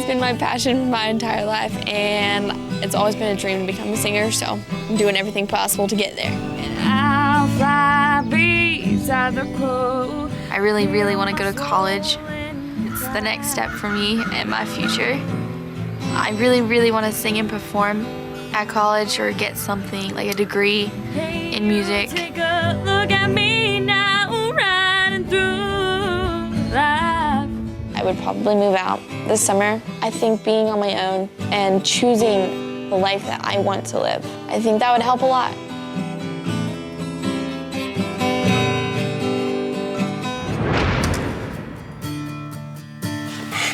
been my passion my entire life, and it's always been a dream to become a singer, so I'm doing everything possible to get there. And I'll fly beside the coast. I really, really want to go to college. It's the next step for me and my future. I really, really want to sing and perform at college or get something like a degree in music. Take a look at me now, riding through life. I would probably move out this summer. I think being on my own and choosing the life that I want to live, I think that would help a lot.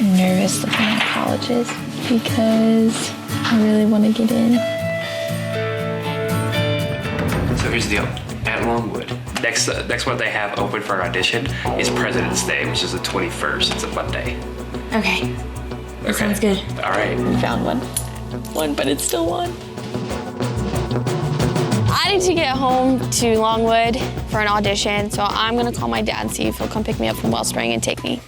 I'm nervous looking at colleges because I really want to get in. So here's the deal. At Longwood, next one they have open for an audition is President's Day, which is the 21st. It's a Monday. Okay. That sounds good. All right. We found one, but it's still one. I need to get home to Longwood for an audition, so I'm gonna call my dad and see if he'll come pick me up from Wellspring and take me.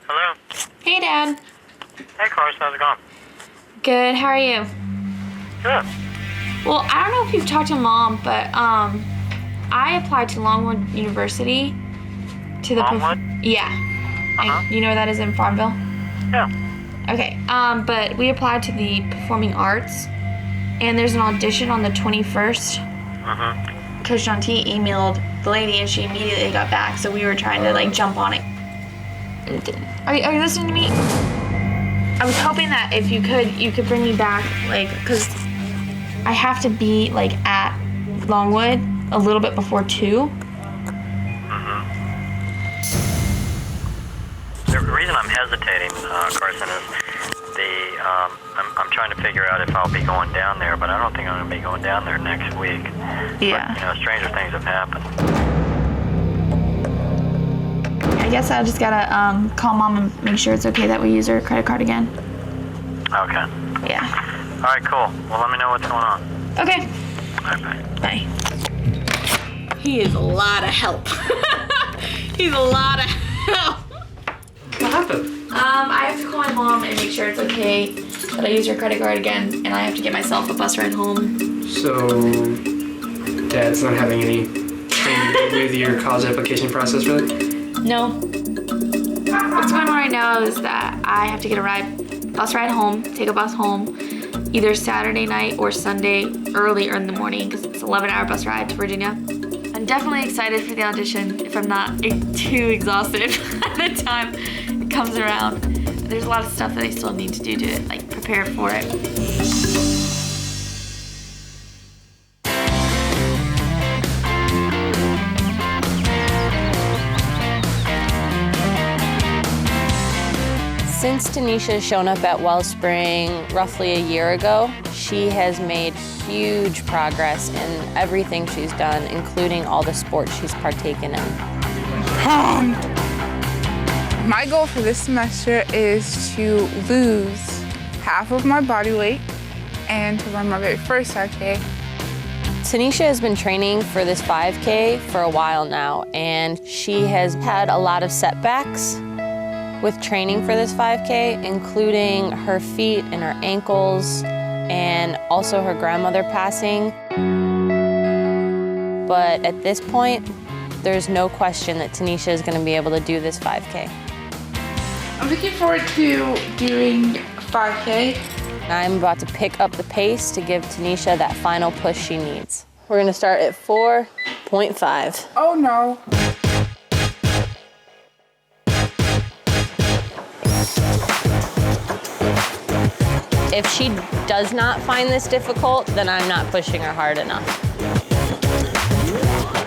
Hello? Hey, Dad. Hey, Carsyn, how's it going? Good, how are you? Good. Well, I don't know if you've talked to Mom, but I applied to Longwood University. To the Longwood? Yeah. Uh-huh. You know where that is in Farmville? Yeah. Okay, but we applied to the Performing Arts, and there's an audition on the 21st. Mm-hmm. Coach John T emailed the lady, and she immediately got back, so we were trying to, like, jump on it. And it didn't. Are you listening to me? I was hoping that if you could bring me back, like, because I have to be, like, at Longwood a little bit before 2. The reason I'm hesitating, Carsyn, is I'm trying to figure out if I'll be going down there, but I don't think I'm going to be going down there next week. Yeah. But, stranger things have happened. I guess I just gotta call Mom and make sure it's okay that we use her credit card again. Okay. Yeah. All right, cool. Well, let me know what's going on. Okay. All right, bye. Bye. He is a lot of help. He's a lot of help. What happened? I have to call my mom and make sure it's okay that I use her credit card again, and I have to get myself a bus ride home. So, Dad's not having any training with your college application process, really? No. What's going on right now is that I have to get a bus ride home, take a bus home, either Saturday night or Sunday early or in the morning, because it's an 11-hour bus ride to Virginia. I'm definitely excited for the audition if I'm not too exhausted by the time it comes around. There's a lot of stuff that I still need to do to, like, prepare for it. Since Tanisha's shown up at Wellspring roughly a year ago, she has made huge progress in everything she's done, including all the sports she's partaken in. My goal for this semester is to lose half of my body weight and to run my very first 5K. Tanisha has been training for this 5K for a while now, and she has had a lot of setbacks with training for this 5K, including her feet and her ankles, and also her grandmother passing. But at this point, there's no question that Tanisha is going to be able to do this 5K. I'm looking forward to doing 5K. I'm about to pick up the pace to give Tanisha that final push she needs. We're going to start at 4.5. Oh no. If she does not find this difficult, then I'm not pushing her hard enough.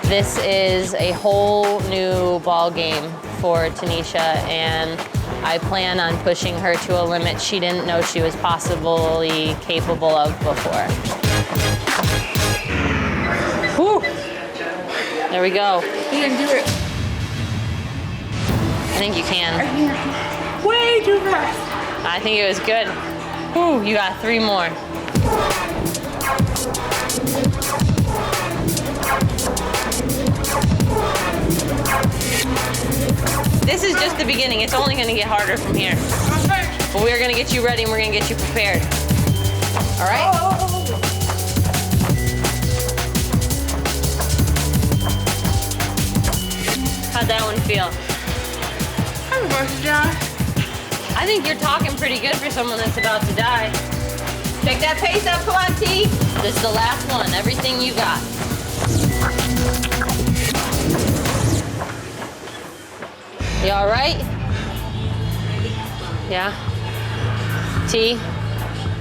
This is a whole new ball game for Tanisha, and I plan on pushing her to a limit she didn't know she was possibly capable of before. Whew. There we go. You can do it. I think you can. I can't. Way too fast. I think it was good. Whew, you got 3 more. This is just the beginning. It's only gonna get harder from here. But we're gonna get you ready and we're gonna get you prepared. All right? How'd that one feel? I'm about to die. I think you're talking pretty good for someone that's about to die. Pick that pace up, come on, T. This is the last one, everything you got. You all right? Yeah? T,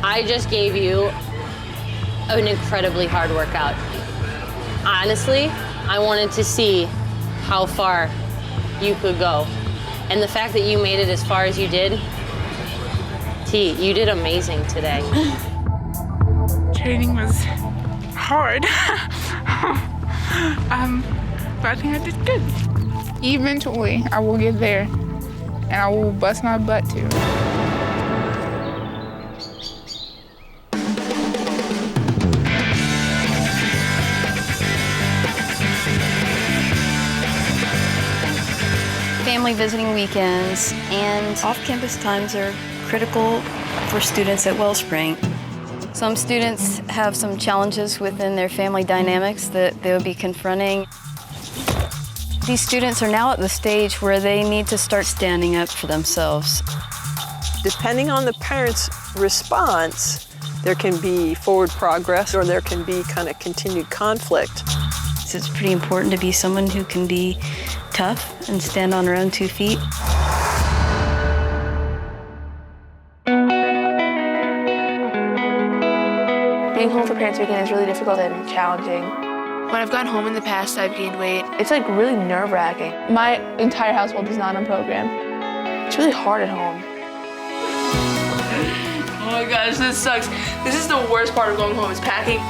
I just gave you an incredibly hard workout. Honestly, I wanted to see how far you could go. And the fact that you made it as far as you did, T, you did amazing today. Training was hard. But I think I did good. Eventually, I will get there, and I will bust my butt too. Family visiting weekends and off-campus times are critical for students at Wellspring. Some students have some challenges within their family dynamics that they'll be confronting. These students are now at the stage where they need to start standing up for themselves. Depending on the parents' response, there can be forward progress or there can be kind of continued conflict. So it's pretty important to be someone who can be tough and stand on her own 2 feet. Being home for Parents Weekend is really difficult and challenging. When I've gone home in the past, I've gained weight. It's like really nerve-wracking. My entire household is not on program. It's really hard at home. Oh my gosh, this sucks. This is the worst part of going home, is packing.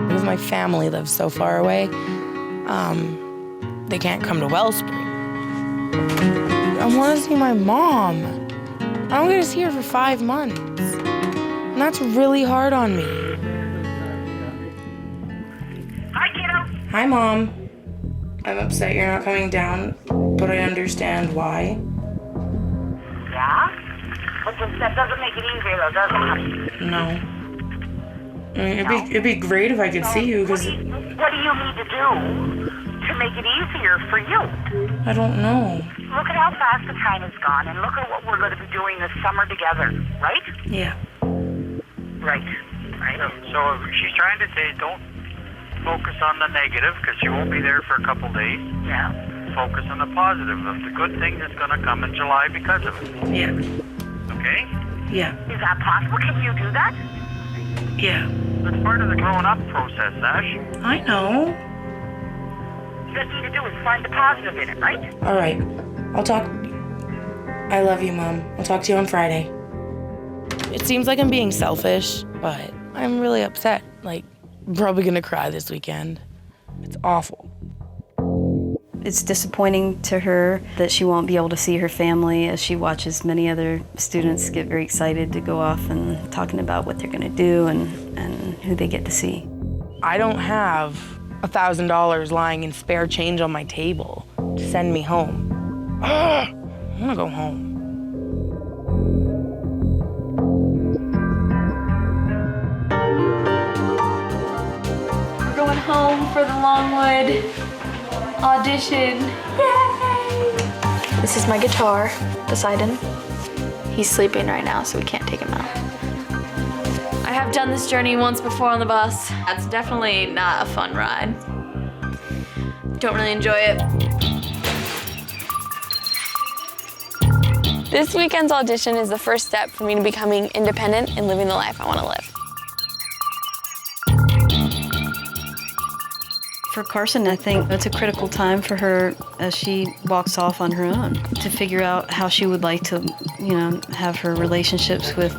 Because my family lives so far away, they can't come to Wellspring. I want to see my mom. I don't get to see her for 5 months. And that's really hard on me. Hi, kiddo. Hi, Mom. I'm upset you're not coming down, but I understand why. Yeah? But that doesn't make it easier, though, does it? No. I mean, it'd be great if I could see you, because... What do you need to do to make it easier for you? I don't know. Look at how fast the time has gone, and look at what we're going to be doing this summer together, right? Yeah. Right. So she's trying to say don't focus on the negative because she won't be there for a couple days. Yeah. Focus on the positive of the good thing that's going to come in July because of it. Yeah. Okay? Yeah. Is that possible? Can you do that? Yeah. That's part of the growing up process, Ash. I know. You just need to do is find the positive in it, right? All right. I'll talk... I love you, Mom. I'll talk to you on Friday. It seems like I'm being selfish, but I'm really upset. Like, I'm probably gonna cry this weekend. It's awful. It's disappointing to her that she won't be able to see her family as she watches many other students get very excited to go off and talking about what they're gonna do and who they get to see. I don't have $1,000 lying in spare change on my table to send me home. I wanna go home. We're going home for the Longwood audition. Yay! This is my guitar, Poseidon. He's sleeping right now, so we can't take him out. I have done this journey once before on the bus. That's definitely not a fun ride. Don't really enjoy it. This weekend's audition is the first step for me to becoming independent and living the life I want to live. For Carsyn, I think it's a critical time for her as she walks off on her own to figure out how she would like to, have her relationships with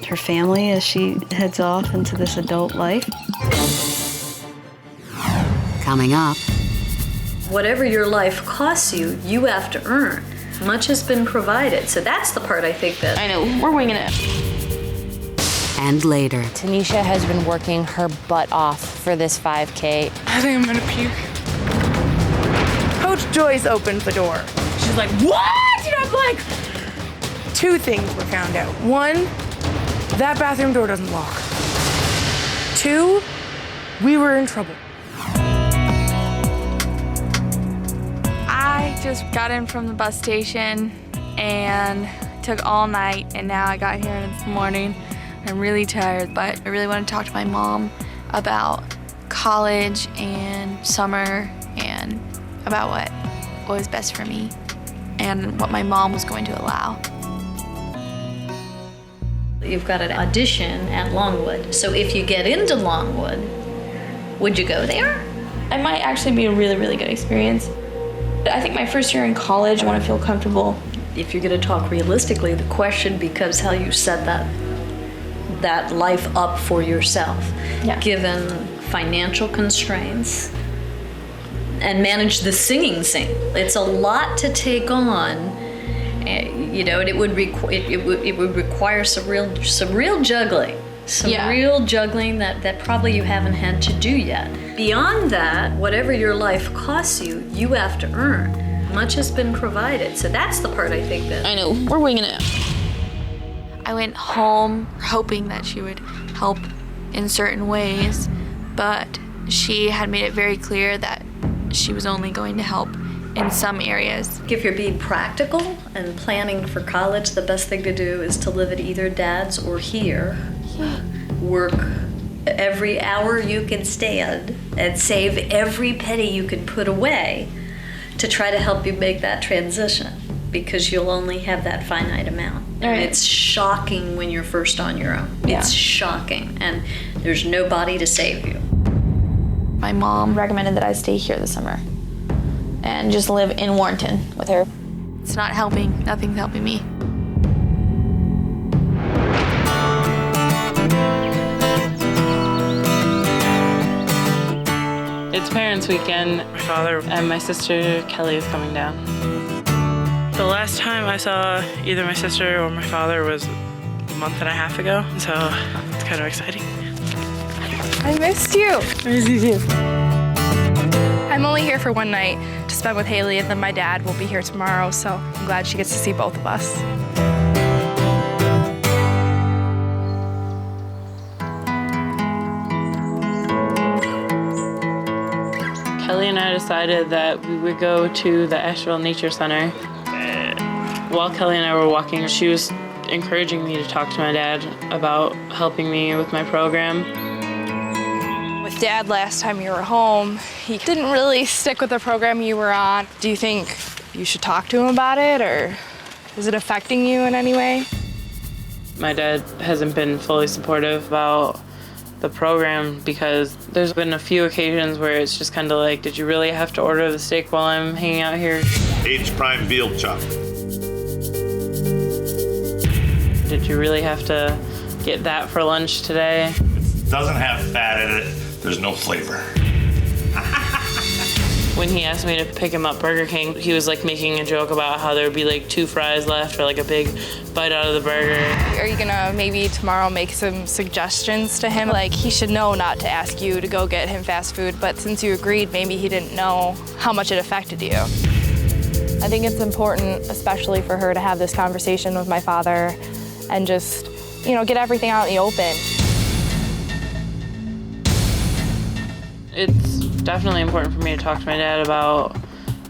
her family as she heads off into this adult life. Coming up. Whatever your life costs you, you have to earn. Much has been provided, so that's the part I think that... I know, we're winging it. And later. Tanisha has been working her butt off for this 5K. I think I'm gonna puke. Coach Joyce opens the door. She's like, what? And I'm like, 2 things were found out. 1, that bathroom door doesn't lock. 2, we were in trouble. I just got in from the bus station and took all night, and now I got here this morning. I'm really tired, but I really want to talk to my mom about college and summer and about what was best for me and what my mom was going to allow. You've got an audition at Longwood, so if you get into Longwood, would you go there? It might actually be a really, really good experience. I think my first year in college, I want to feel comfortable. If you're going to talk realistically, the question becomes how you set that life up for yourself, given financial constraints, and manage the singing scene. It's a lot to take on, you know, and it would require some real juggling. Real juggling that probably you haven't had to do yet. Beyond that, whatever your life costs you, you have to earn. Much has been provided, so that's the part I think that... I know, we're winging it. I went home hoping that she would help in certain ways, but she had made it very clear that she was only going to help in some areas. If you're being practical and planning for college, the best thing to do is to live at either Dad's or here. Work every hour you can stand and save every penny you can put away to try to help you make that transition, because you'll only have that finite amount. And it's shocking when you're first on your own. It's shocking, and there's nobody to save you. My mom recommended that I stay here this summer and just live in Warrenton with her. It's not helping, nothing's helping me. It's Parents' Weekend. My father and my sister Kelly is coming down. The last time I saw either my sister or my father was a month and a half ago, so it's kind of exciting. I missed you. I miss you too. I'm only here for one night to spend with Hayley, and then my dad will be here tomorrow, so I'm glad she gets to see both of us. Kelly and I decided that we would go to the Asheville Nature Center. While Kelly and I were walking, she was encouraging me to talk to my dad about helping me with my program. With Dad, last time you were home, he didn't really stick with the program you were on. Do you think you should talk to him about it, or is it affecting you in any way? My dad hasn't been fully supportive about the program because there's been a few occasions where it's just kind of like, did you really have to order the steak while I'm hanging out here? H prime veal chop. Did you really have to get that for lunch today? It doesn't have fat in it. There's no flavor. When he asked me to pick him up Burger King, he was like making a joke about how there would be like 2 fries left or like a big bite out of the burger. Are you gonna maybe tomorrow make some suggestions to him? Like, he should know not to ask you to go get him fast food, but since you agreed, maybe he didn't know how much it affected you. I think it's important, especially for her, to have this conversation with my father and just, you know, get everything out in the open. It's definitely important for me to talk to my dad about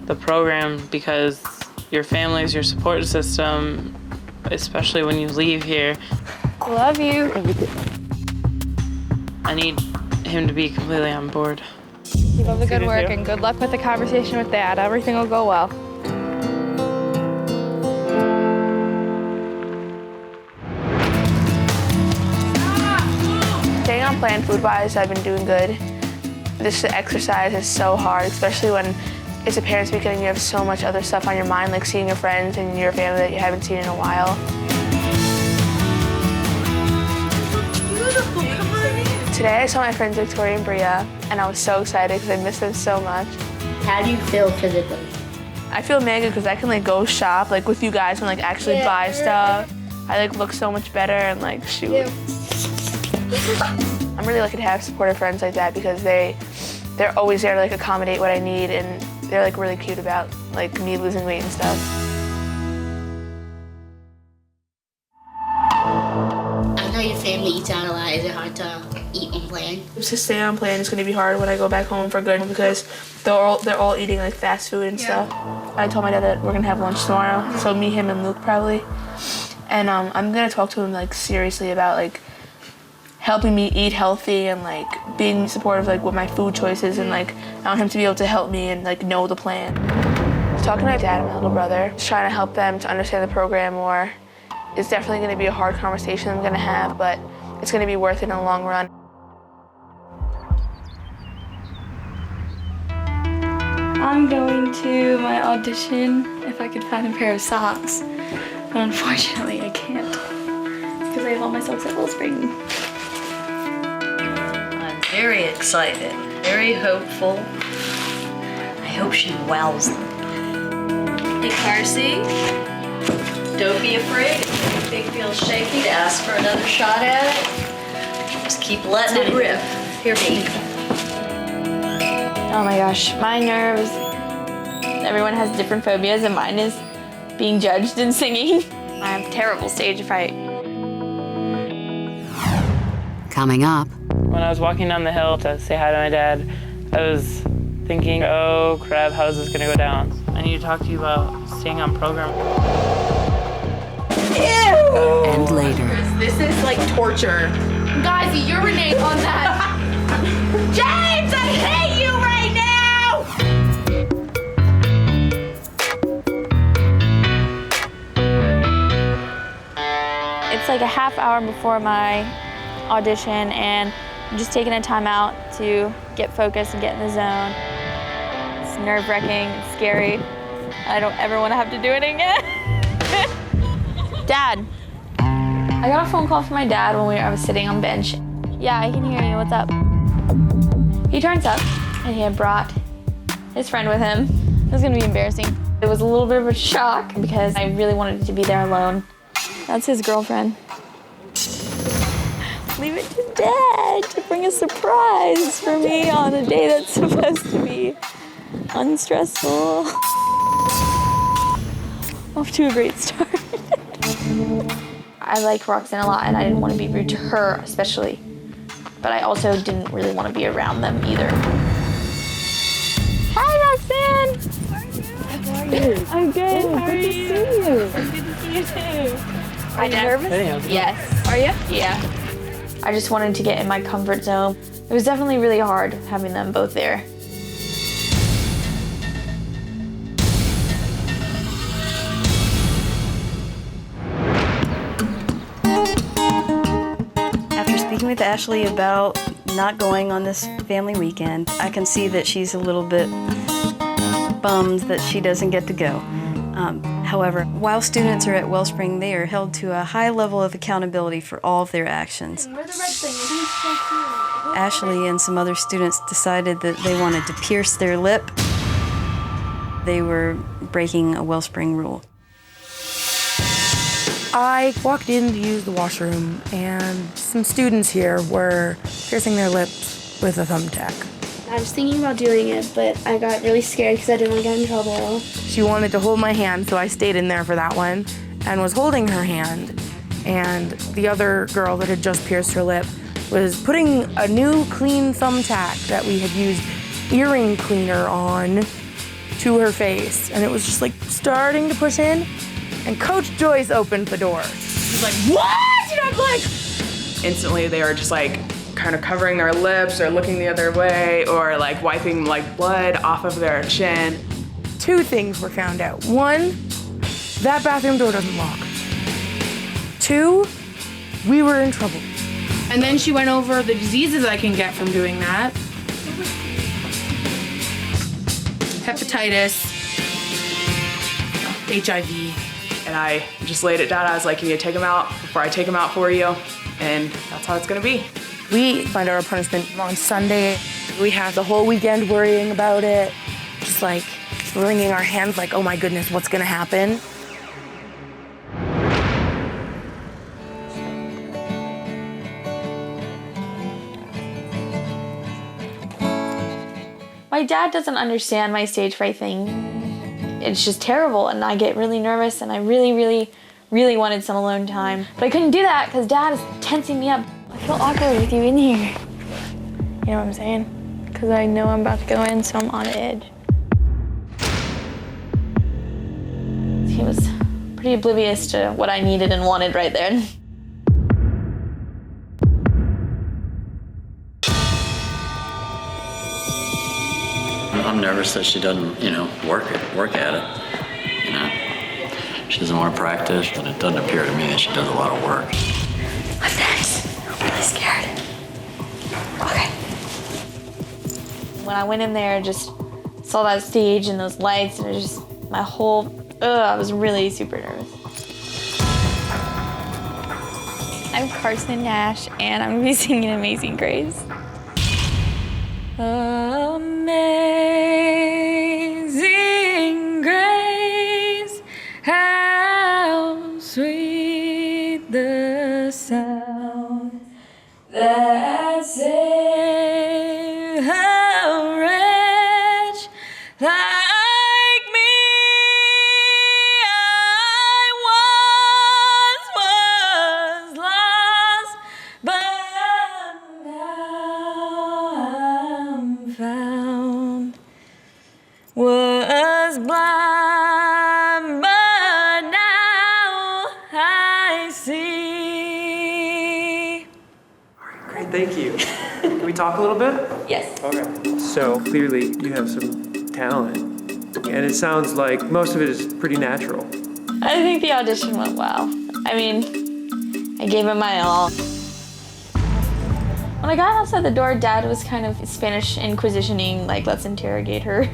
the program because your family is your support system, especially when you leave here. Love you. I need him to be completely on board. Keep up the good work and good luck with the conversation with Dad. Everything will go well. Staying on plan food-wise, I've been doing good. This exercise is so hard, especially when it's a parents' weekend and you have so much other stuff on your mind, like seeing your friends and your family that you haven't seen in a while. Today I saw my friends Victoria and Bria, and I was so excited because I miss them so much. How do you feel physically? I feel mega because I can like go shop like with you guys and like actually buy stuff. I like look so much better and like shoot. I'm really lucky to have supportive friends like that because they're always there to like accommodate what I need, and they're like really cute about like me losing weight and stuff. I know your family eats out a lot. Is it hard to eat on plan? To stay on plan is gonna be hard when I go back home for good because they're all eating like fast food and stuff. I told my dad that we're gonna have lunch tomorrow, so me, him, and Luke probably. And I'm gonna talk to him like seriously about like helping me eat healthy and like being supportive like with my food choices, and like I want him to be able to help me and like know the plan. Talking to my dad and my little brother, just trying to help them to understand the program more. It's definitely gonna be a hard conversation I'm gonna have, but it's gonna be worth it in the long run. I'm going to my audition if I could find a pair of socks. But unfortunately, I can't because I have all my socks at Wellspring. I'm very excited, very hopeful. I hope she wows them. Hey, Carsyn, don't be afraid. If you feel shaky to ask for another shot at it. Just keep letting it rip. Here, baby. Oh my gosh, my nerves. Everyone has different phobias, and mine is being judged in singing. I have terrible stage fright. Coming up. When I was walking down the hill to say hi to my dad, I was thinking, oh crap, how is this gonna go down? I need to talk to you about staying on program. Ew! And later. This is like torture. Guys, urinate on that. James, I hate you right now! It's like a half hour before my audition, and I'm just taking a time out to get focused and get in the zone. It's nerve-wracking, it's scary. I don't ever want to have to do it again. Dad, I got a phone call from my dad when I was sitting on bench. Yeah, I can hear you, what's up? He turns up, and he had brought his friend with him. It was gonna be embarrassing. It was a little bit of a shock because I really wanted to be there alone. That's his girlfriend. Leave it to Dad to bring a surprise for me on a day that's supposed to be unstressful. Off to a great start. I like Roxanne a lot, and I didn't want to be rude to her especially. But I also didn't really want to be around them either. Hi, Roxanne! How are you? I'm good. How are you? Good to see you. It's good to see you too. Are you nervous? Yes. Are you? Yeah. I just wanted to get in my comfort zone. It was definitely really hard having them both there. After speaking with Ashley about not going on this family weekend, I can see that she's a little bit bummed that she doesn't get to go. However, while students are at Wellspring, they are held to a high level of accountability for all of their actions. Ashley and some other students decided that they wanted to pierce their lip. They were breaking a Wellspring rule. I walked in to use the washroom, and some students here were piercing their lips with a thumbtack. I was thinking about doing it, but I got really scared because I didn't want to get in trouble. She wanted to hold my hand, so I stayed in there for that one and was holding her hand. And the other girl that had just pierced her lip was putting a new clean thumbtack that we had used earring cleaner on to her face. And it was just like starting to push in, and Coach Joyce opened the door. She's like, what? And I'm like, instantly they were just like kind of covering their lips or looking the other way or like wiping like blood off of their chin. Two things were found out. One, that bathroom door doesn't lock. Two, we were in trouble. And then she went over the diseases I can get from doing that. Hepatitis, HIV. And I just laid it down. I was like, you need to take them out before I take them out for you. And that's how it's gonna be. We find our punishment on Sunday. We have the whole weekend worrying about it. Just like, wringing our hands like, oh my goodness, what's gonna happen? My dad doesn't understand my stage fright thing. It's just terrible, and I get really nervous, and I really, really, really wanted some alone time. But I couldn't do that because Dad is tensing me up. I feel awkward with you in here. You know what I'm saying? Because I know I'm about to go in, so I'm on edge. He was pretty oblivious to what I needed and wanted right there. I'm nervous that she doesn't, work at it. She doesn't want to practice, and it doesn't appear to me that she does a lot of work. What's next? I'm really scared. Okay. When I went in there, just saw that stage and those lights, and it just, my whole, I was really super nervous. I'm Carsyn Nash, and I'm gonna be singing Amazing Grace. Amazing grace, how sweet the sound that saved a wretch like me. I once was lost, but now I'm found. Was blind, but now I see. Great, thank you. Can we talk a little bit? Yes. Okay. So clearly you have some talent, and it sounds like most of it is pretty natural. I think the audition went well. I mean, I gave it my all. When I got outside the door, Dad was kind of Spanish Inquisitioning, like, let's interrogate her.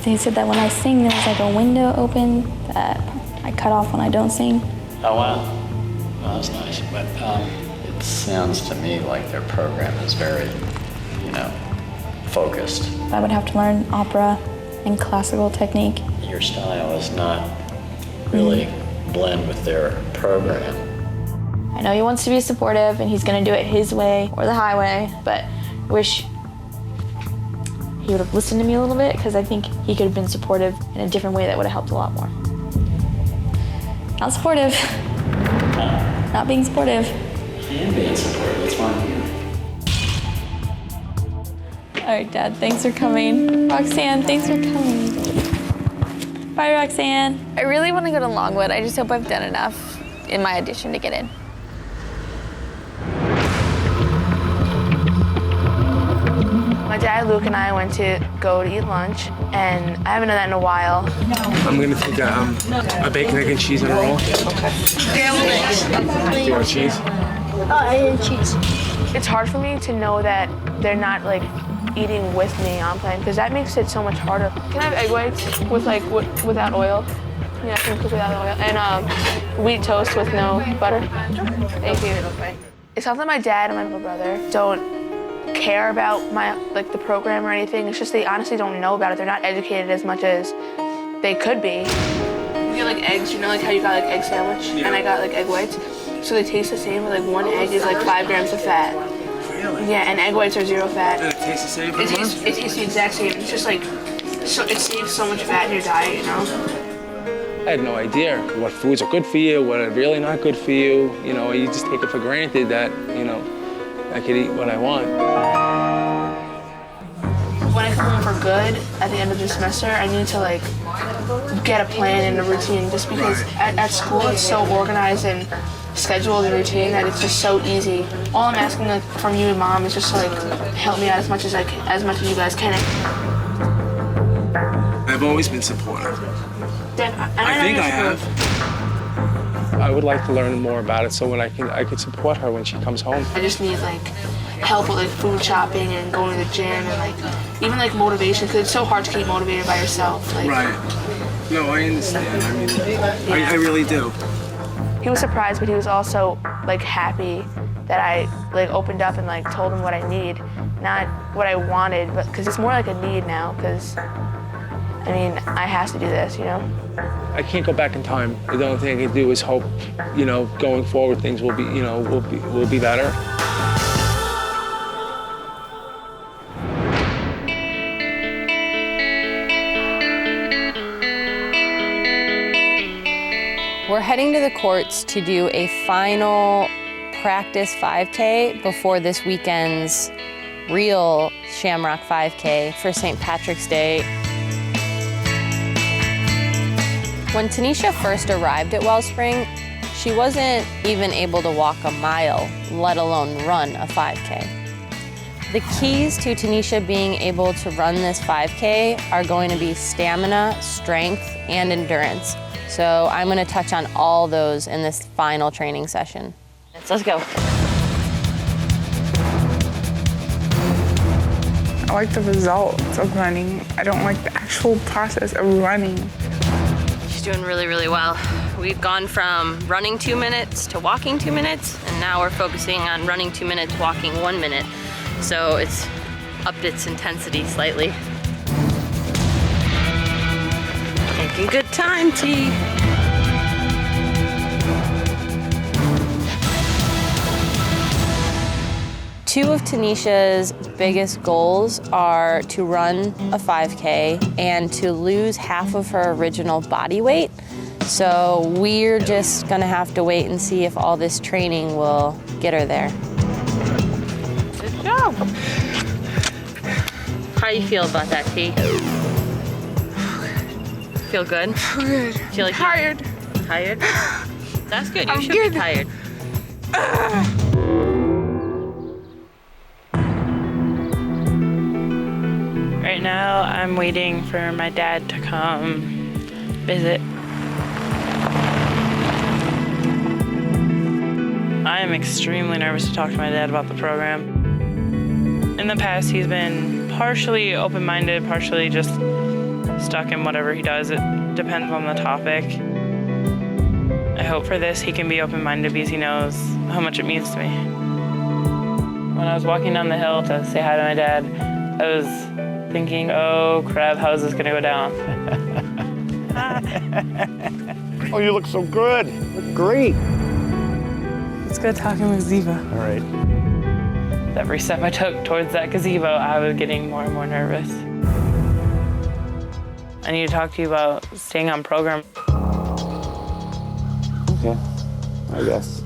So he said that when I sing, there's like a window open that I cut off when I don't sing. Oh, wow. Well, that's nice. But it sounds to me like their program is very, focused. I would have to learn opera and classical technique. Your style is not really blend with their program. I know he wants to be supportive and he's gonna do it his way or the highway, but I wish he would have listened to me a little bit, because I think he could have been supportive in a different way that would have helped a lot more. Not supportive. Not being supportive. And being supportive, that's fine. All right, Dad, thanks for coming. Roxanne, thanks for coming. Bye, Roxanne. I really want to go to Longwood. I just hope I've done enough in my audition to get in. My dad, Luke, and I went to go to eat lunch, and I haven't done that in a while. I'm gonna take a bacon, egg, and cheese and roll. Okay. Do you want cheese? Oh, I need cheese. It's hard for me to know that they're not like eating with me on plane, because that makes it so much harder. Can I have egg whites with without oil? Yeah, I can cook without oil. And wheat toast with no butter. Thank you. It's not that my dad and my little brother don't care about the program or anything. It's just they honestly don't know about it. They're not educated as much as they could be. You get like eggs, how you got like egg sandwich, and I got like egg whites. So they taste the same, but like one egg is like 5 grams of fat. Really? Yeah, and egg whites are 0 fat. And it tastes the same? It tastes the exact same. It's just like, it saves so much fat in your diet, I had no idea what foods are good for you, what are really not good for you. You just take it for granted that, I could eat what I want. When I come home for good at the end of the semester, I need to like get a plan and a routine, just because at school it's so organized and scheduled and routine that it's just so easy. All I'm asking from you and Mom is just to help me out as much as you guys can. I've always been supportive. I think I have. I would like to learn more about it so when I could support her when she comes home. I just need help with food shopping and going to the gym and even motivation, because it's so hard to keep motivated by yourself. Right. No, I understand. I mean, I really do. He was surprised, but he was also happy that I opened up and told him what I need, not what I wanted, but because it's more like a need now, because I mean, I have to do this, you know? I can't go back in time. The only thing I can do is hope, you know, going forward things will be, you know, will be better. We're heading to the courts to do a final practice 5K before this weekend's real Shamrock 5K for St. Patrick's Day. When Tanisha first arrived at Wellspring, she wasn't even able to walk a mile, let alone run a 5K. The keys to Tanisha being able to run this 5K are going to be stamina, strength, and endurance. So I'm going to touch on all those in this final training session. Let's go. I like the results of running. I don't like the actual process of running. She's doing really, really well. We've gone from running 2 minutes to walking 2 minutes, and now we're focusing on running 2 minutes, walking 1 minute. So it's upped its intensity slightly. Making good time, T. Two of Tanisha's biggest goals are to run a 5K and to lose half of her original body weight. So we're just gonna have to wait and see if all this training will get her there. Good job. How do you feel about that, T? Feel good? Good. Feel like tired. Tired? That's good. You should be tired. Right now, I'm waiting for my dad to come visit. I am extremely nervous to talk to my dad about the program. In the past, he's been partially open-minded, partially just stuck in whatever he does. It depends on the topic. I hope for this he can be open-minded because he knows how much it means to me. When I was walking down the hill to say hi to my dad, I was thinking, oh crap, how is this gonna go down? Oh, you look so good. You look great. Let's go talking with Ziva. All right. Every step I took towards that gazebo, I was getting more and more nervous. I need to talk to you about staying on program. Okay, I guess.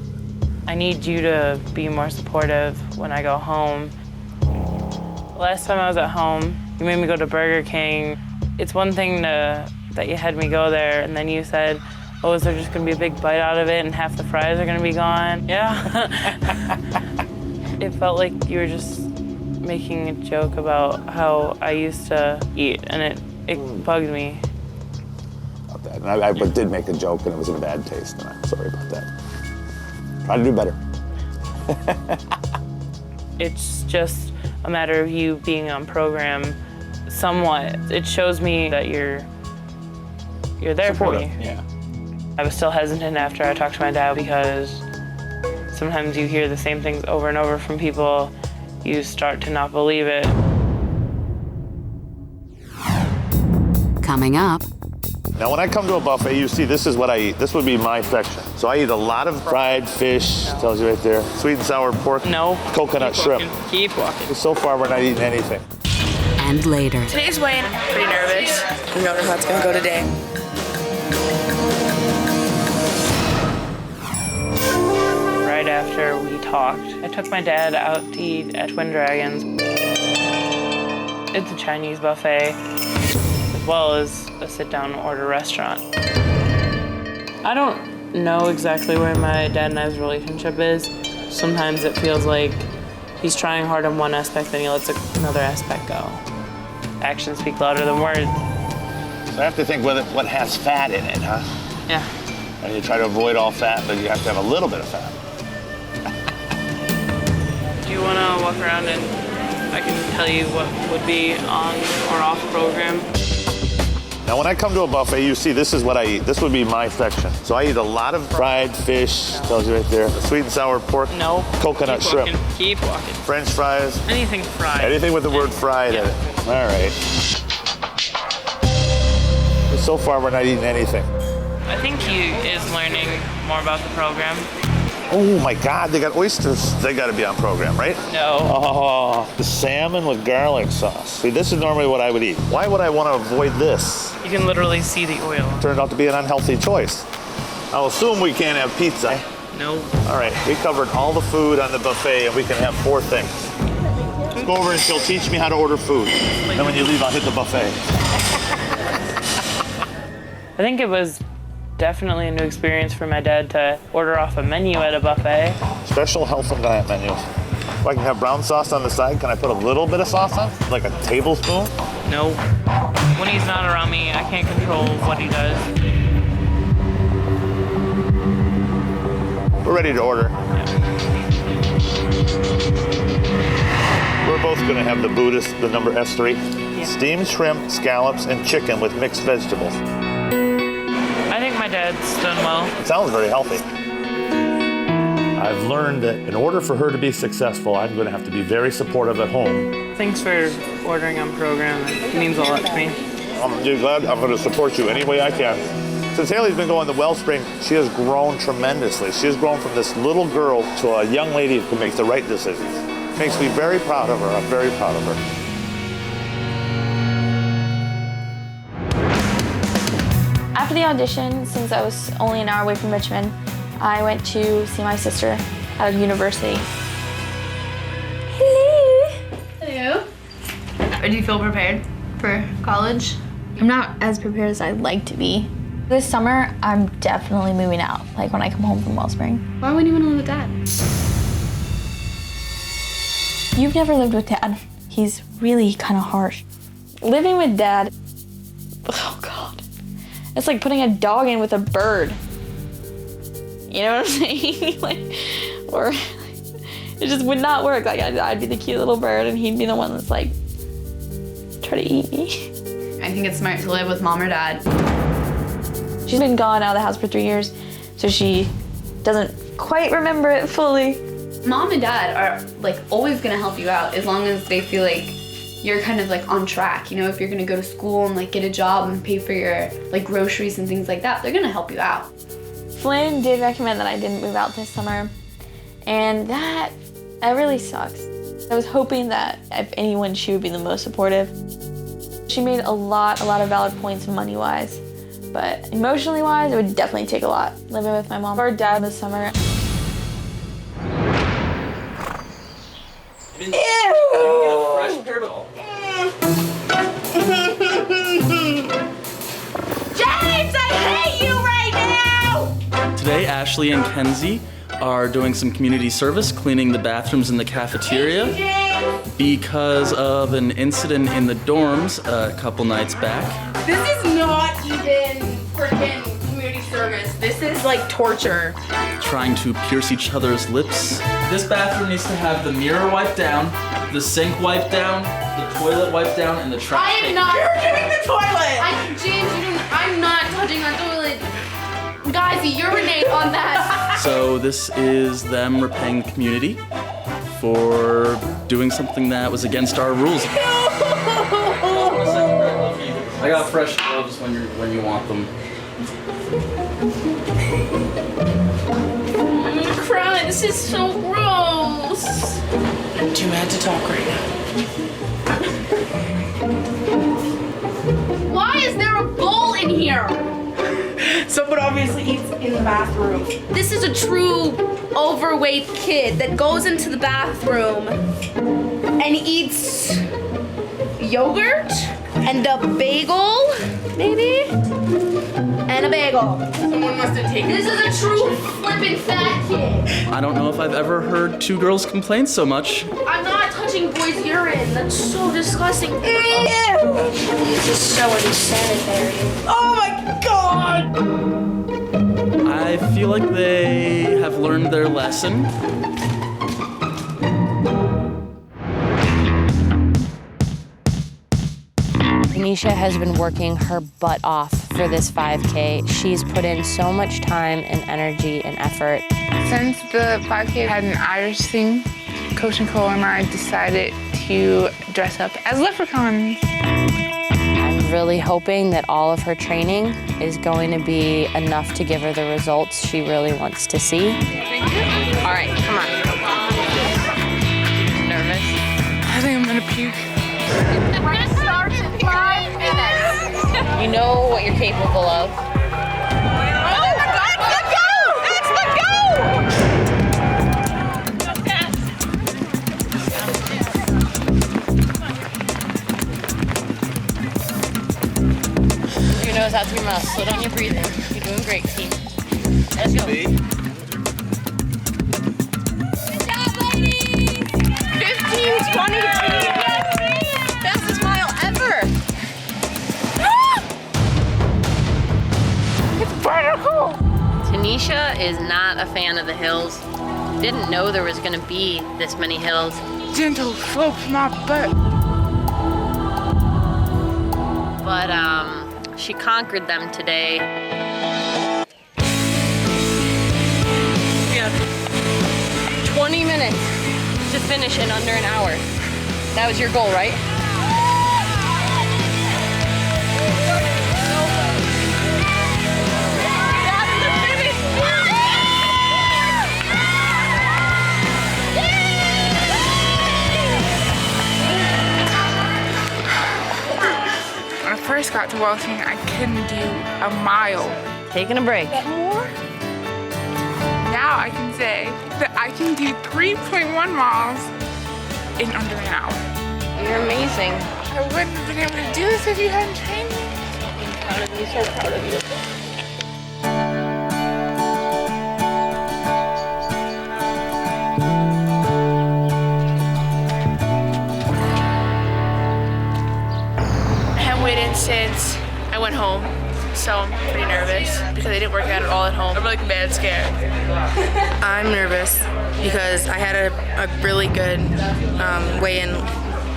I need you to be more supportive when I go home. Last time I was at home, you made me go to Burger King. It's one thing that you had me go there, and then you said, oh, is there just gonna be a big bite out of it and half the fries are gonna be gone? Yeah. It felt like you were just making a joke about how I used to eat, and it bugged me. About that. And I did make a joke, and it was in a bad taste, and I'm sorry about that. Try to do better. It's just a matter of you being on program somewhat. It shows me that you're there Supportive, for me. Yeah. I was still hesitant after I talked to my dad because sometimes you hear the same things over and over from people. You start to not believe it. Coming up. Now, when I come to a buffet, you see this is what I eat. This would be my section. So I eat a lot of fried fish, tells you right there. Sweet and sour pork. No. Coconut shrimp. Keep walking. So far, we're not eating anything. And later. Today's weigh-in, pretty nervous. We don't know how it's gonna go today. Right after we talked, I took my dad out to eat at Twin Dragons. It's a Chinese buffet, as well as a sit-down order restaurant. I don't know exactly where my dad and I's relationship is. Sometimes it feels like he's trying hard on one aspect, then he lets another aspect go. Actions speak louder than words. So I have to think what has fat in it, huh? Yeah. And you try to avoid all fat, but you have to have a little bit of fat. Do you want to walk around and I can tell you what would be on or off program? Now, when I come to a buffet, you see this is what I eat. This would be my section. So I eat a lot of fried fish, tells you right there. Sweet and sour pork. No. Coconut Keep shrimp. walking. Keep walking. French fries. Anything fried. Anything with the word fried in it. All right. so far we're not eating anything. I think he is learning more about the program. Oh my God, they got oysters. They gotta be on program, right? No. Oh, the salmon with garlic sauce. See, this is normally what I would eat. Why would I want to avoid this? You can literally see the oil. Turned out to be an unhealthy choice. I'll assume we can't have pizza. No. All right, we covered all the food on the buffet and we can have 4 things. Let's go over and she'll teach me how to order food. Then when you leave, I'll hit the buffet. I think it was definitely a new experience for my dad to order off a menu at a buffet. Special health and diet menus. If I can have brown sauce on the side, can I put a little bit of sauce on? Like a tablespoon? No. When he's not around me, I can't control what he does. We're ready to order. We're both gonna have the Buddhist, the number S3. Yeah. Steamed shrimp, scallops, and chicken with mixed vegetables. I think my dad's done well. It sounds very healthy. I've learned that in order for her to be successful, I'm gonna have to be very supportive at home. Thanks for ordering on program. It means a lot to me. I'm glad. I'm gonna support you any way I can. Since Hayley's been going to Wellspring, she has grown tremendously. She has grown from this little girl to a young lady who makes the right decisions. Makes me very proud of her. I'm very proud of her. After the audition, since I was only an hour away from Richmond, I went to see my sister at university. Hello. Hello. Do you feel prepared for college? I'm not as prepared as I'd like to be. This summer, I'm definitely moving out, like when I come home from Wellspring. Why wouldn't you want to live with Dad? You've never lived with Dad. He's really kind of harsh. Living with Dad, oh God. It's like putting a dog in with a bird. You know what I'm saying? Or it just would not work. Like I'd be the cute little bird and he'd be the one that's like, try to eat me. I think it's smart to live with Mom or Dad. She's been gone out of the house for 3 years, so she doesn't quite remember it fully. Mom and Dad are like always gonna help you out as long as they feel like you're kind of like on track. You know, if you're gonna go to school and like get a job and pay for your like groceries and things like that, they're gonna help you out. Flynn did recommend that I didn't move out this summer, and that really sucks. I was hoping that if anyone, she would be the most supportive. She made a lot of valid points money-wise, but emotionally-wise, it would definitely take a lot living with my mom or dad this summer. James, I hate you right now! Today, Ashley and Kenzie are doing some community service, cleaning the bathrooms in the cafeteria because of an incident in the dorms a couple nights back. This is not even freaking community service. This is like torture. Trying to pierce each other's lips. This bathroom needs to have the mirror wiped down, the sink wiped down, the toilet wiped down, and the trash I am taken. not. You're doing the toilet! James, I'm not touching that toilet. Guys, urinate on that. So this is them repaying the community for doing something that was against our rules. I got fresh gloves when you want them. I'm crying. This is so gross. I'm too mad to talk right now. Why is there a bowl in here? Someone obviously eats in the bathroom. This is a true overweight kid that goes into the bathroom and eats yogurt and a bagel, maybe? And a bagel. Someone must have taken This is a true flippin' fat kid. I don't know if I've ever heard two girls complain so much. I'm not touching boys' urine. That's so disgusting. Ew. This is so unsanitary. Oh my God! I feel like they have learned their lesson. Tanisha has been working her butt off for this 5K. She's put in so much time and energy and effort. Since the 5K had an Irish theme, Coach Nicole and I decided to dress up as leprechauns. I'm I'm really hoping that all of her training is going to be enough to give her the results she really wants to see. All right, come on. Nervous? I think I'm gonna puke. The race starts in 5 minutes. You know what you're capable of. Your nose out through your mouth. Slow down your breathing. You're doing great, team. Let's go. Good job, ladies! 15:22. Fastest mile ever. It's vertical. Tanisha is not a fan of the hills. Didn't know there was gonna be this many hills. Gentle slopes my butt. But she conquered them today. Yeah. 20 minutes to finish in under an hour. That was your goal, right? When I first got to Wellspring, I couldn't do a mile. Taking a break. Now I can say that I can do 3.1 miles in under an hour. You're amazing. I wouldn't have been able to do this if you hadn't trained me. I'm proud of you, so proud of you. I haven't weighed in since I went home, so I'm pretty nervous because I didn't work out at all at home. I'm like mad scared. I'm nervous because I had a really good weigh-in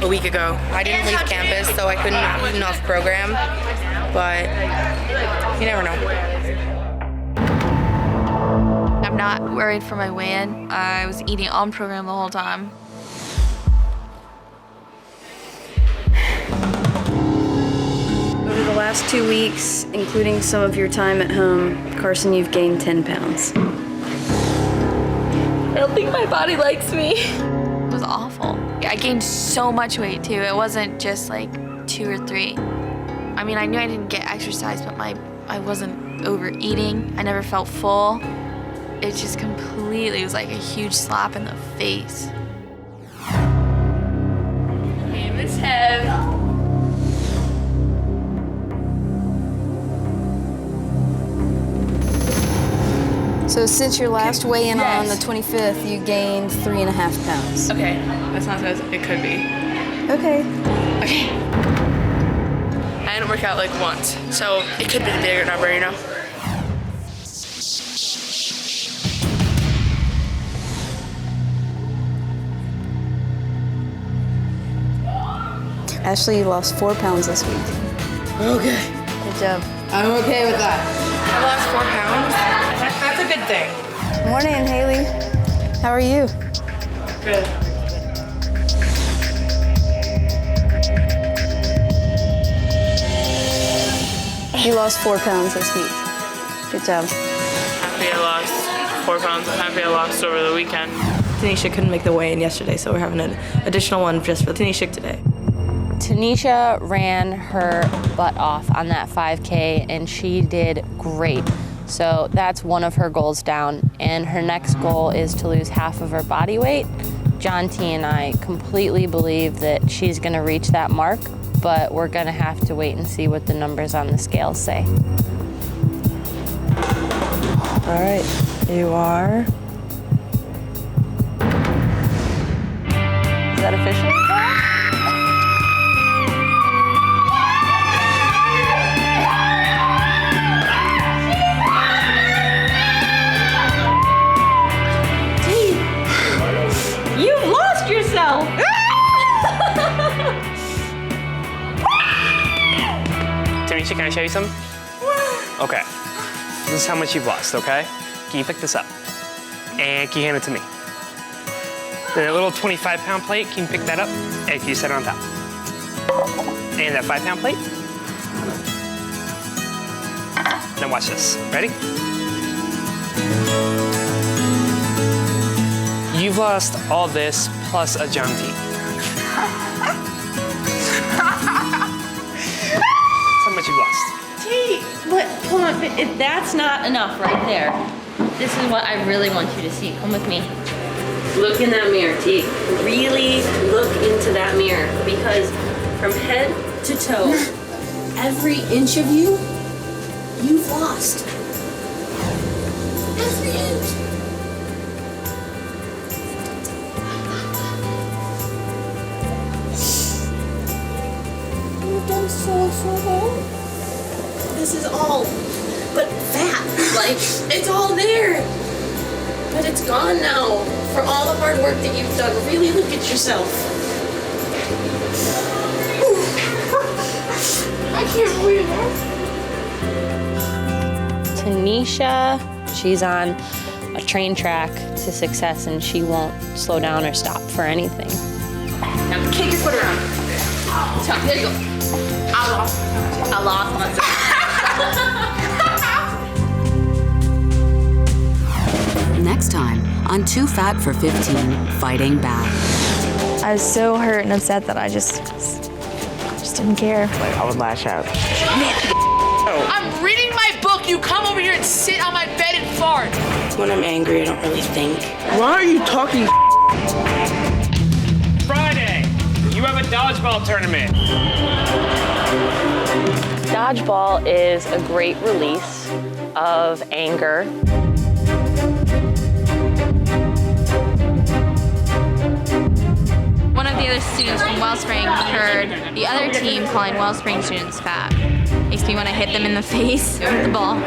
a week ago. I didn't leave campus, so I couldn't eat enough program, but you never know. I'm not worried for my weigh-in. I was eating on program the whole time. Over the last 2 weeks, including some of your time at home, Carsyn, you've gained 10 pounds. I don't think my body likes me. It was awful. I gained so much weight too. It wasn't just like 2 or 3. I mean, I knew I didn't get exercise, but I wasn't overeating. I never felt full. It just completely was like a huge slap in the face. Hey, Miss Hev. So since your last weigh-in on the 25th, you gained 3.5 pounds. Okay, that's not as it could be. Okay. Okay. I didn't work out like once, so it could be the bigger number, you know? Ashley, you lost 4 pounds this week. Okay. Good job. I'm okay with that. I lost 4 pounds. That's a good thing. Morning, Hayley. How are you? Good. You lost 4 pounds this week. Good job. Happy I lost 4 pounds. I'm happy I lost over the weekend. Tanisha couldn't make the weigh-in yesterday, so we're having an additional one just for Tanisha today. Tanisha ran her butt off on that 5K and she did great. So that's one of her goals down. And her next goal is to lose half of her body weight. John T and I completely believe that she's gonna reach that mark, but we're gonna have to wait and see what the numbers on the scale say. All right, you are. Is that official? You've lost yourself! Tanisha, can I show you something? Okay. This is how much you've lost, okay? Can you pick this up? And can you hand it to me? Then that little 25-pound plate, can you pick that up? And can you set it on top? And that 5-pound plate? Now watch this. Ready? You've lost all this plus a John T. That's how much you've lost. T, but come on, that's not enough right there. This is what I really want you to see. Come with me. Look in that mirror, T. Really look into that mirror, because from head to toe, every inch of you, you've lost. Every inch. You've done so well. This is all but fat. Like, it's all there. But it's gone now. For all the hard work that you've done, really look at yourself. I can't believe it. Tanisha, she's on a train track to success, and she won't slow down or stop for anything. Now kick your foot around. There you go. I lost myself. Next time on Too Fat for 15, Fighting Back. I was so hurt and upset that I just didn't care. Like, I would lash out. I'm reading my book. You come over here and sit on my bed and fart. When I'm angry, I don't really think. Why are you talking? Friday, you have a dodgeball tournament. Dodgeball is a great release of anger. One of the other students from Wellspring heard the other team calling Wellspring students fat. Makes me want to hit them in the face with the ball.